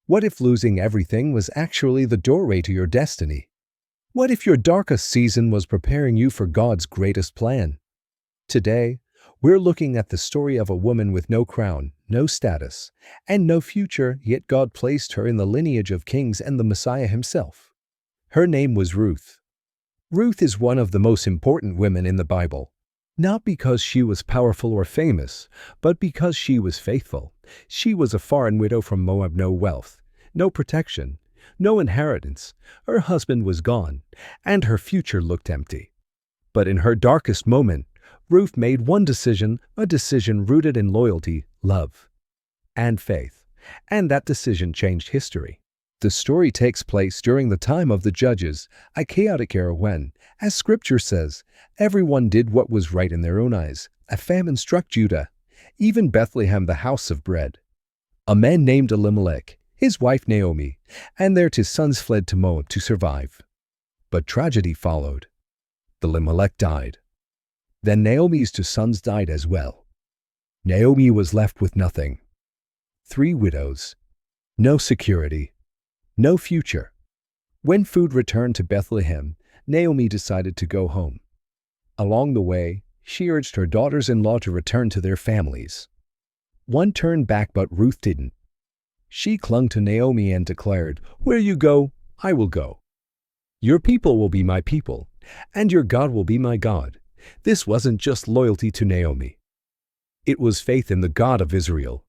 What if losing everything was actually the doorway to your destiny? What if your darkest season was preparing you for God's greatest plan? Today, we're looking at the story of a woman with no crown, no status, and no future, yet God placed her in the lineage of kings and the Messiah himself. Her name was Ruth. Ruth is one of the most important women in the Bible. Not because she was powerful or famous, but because she was faithful. She was a foreign widow from Moab, no wealth, no protection, no inheritance. Her husband was gone, and her future looked empty. But in her darkest moment, Ruth made one decision, a decision rooted in loyalty, love, and faith. And that decision changed history. The story takes place during the time of the Judges, a chaotic era when, as Scripture says, everyone did what was right in their own eyes. A famine struck Judah, even Bethlehem, the house of bread. A man named Elimelech, his wife Naomi, and their two sons fled to Moab to survive. But tragedy followed. Elimelech died. Then Naomi's two sons died as well. Naomi was left with nothing. 3 widows. No security. No future. When food returned to Bethlehem, Naomi decided to go home. Along the way, she urged her daughters-in-law to return to their families. One turned back, but Ruth didn't. She clung to Naomi and declared, "Where you go, I will go. Your people will be my people, and your God will be my God." This wasn't just loyalty to Naomi. It was faith in the God of Israel.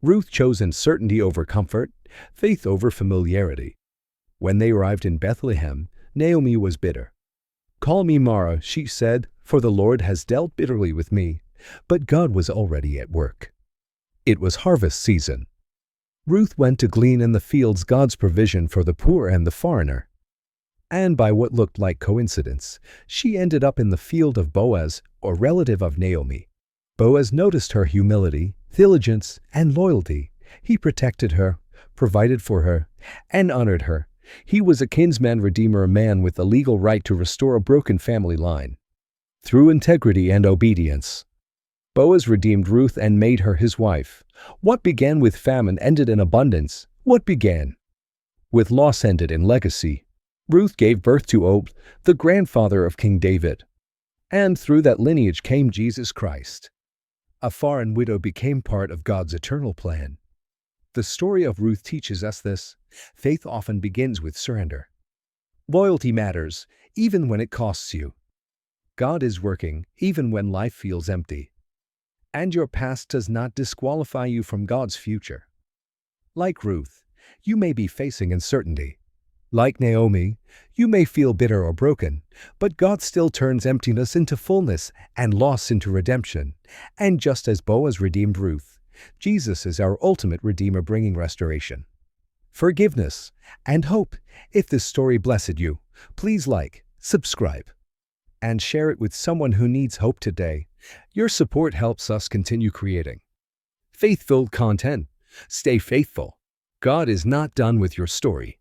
Ruth chose uncertainty over comfort, faith over familiarity. When they arrived in Bethlehem, Naomi was bitter. "Call me Mara," she said, "for the Lord has dealt bitterly with me." But God was already at work. It was harvest season. Ruth went to glean in the fields, God's provision for the poor and the foreigner. And by what looked like coincidence, she ended up in the field of Boaz, or relative of Naomi. Boaz noticed her humility, diligence, and loyalty. He protected her, provided for her, and honored her. He was a kinsman redeemer, a man with the legal right to restore a broken family line. Through integrity and obedience, Boaz redeemed Ruth and made her his wife. What began with famine ended in abundance. What began with loss ended in legacy. Ruth gave birth to Obed, the grandfather of King David. And through that lineage came Jesus Christ. A foreign widow became part of God's eternal plan. The story of Ruth teaches us this. Faith often begins with surrender. Loyalty matters, even when it costs you. God is working, even when life feels empty. And your past does not disqualify you from God's future. Like Ruth, you may be facing uncertainty. Like Naomi, you may feel bitter or broken, but God still turns emptiness into fullness and loss into redemption. And just as Boaz redeemed Ruth, Jesus is our ultimate Redeemer, bringing restoration, forgiveness, and hope. If this story blessed you, please like, subscribe, and share it with someone who needs hope today. Your support helps us continue creating faith-filled content. Stay faithful. God is not done with your story.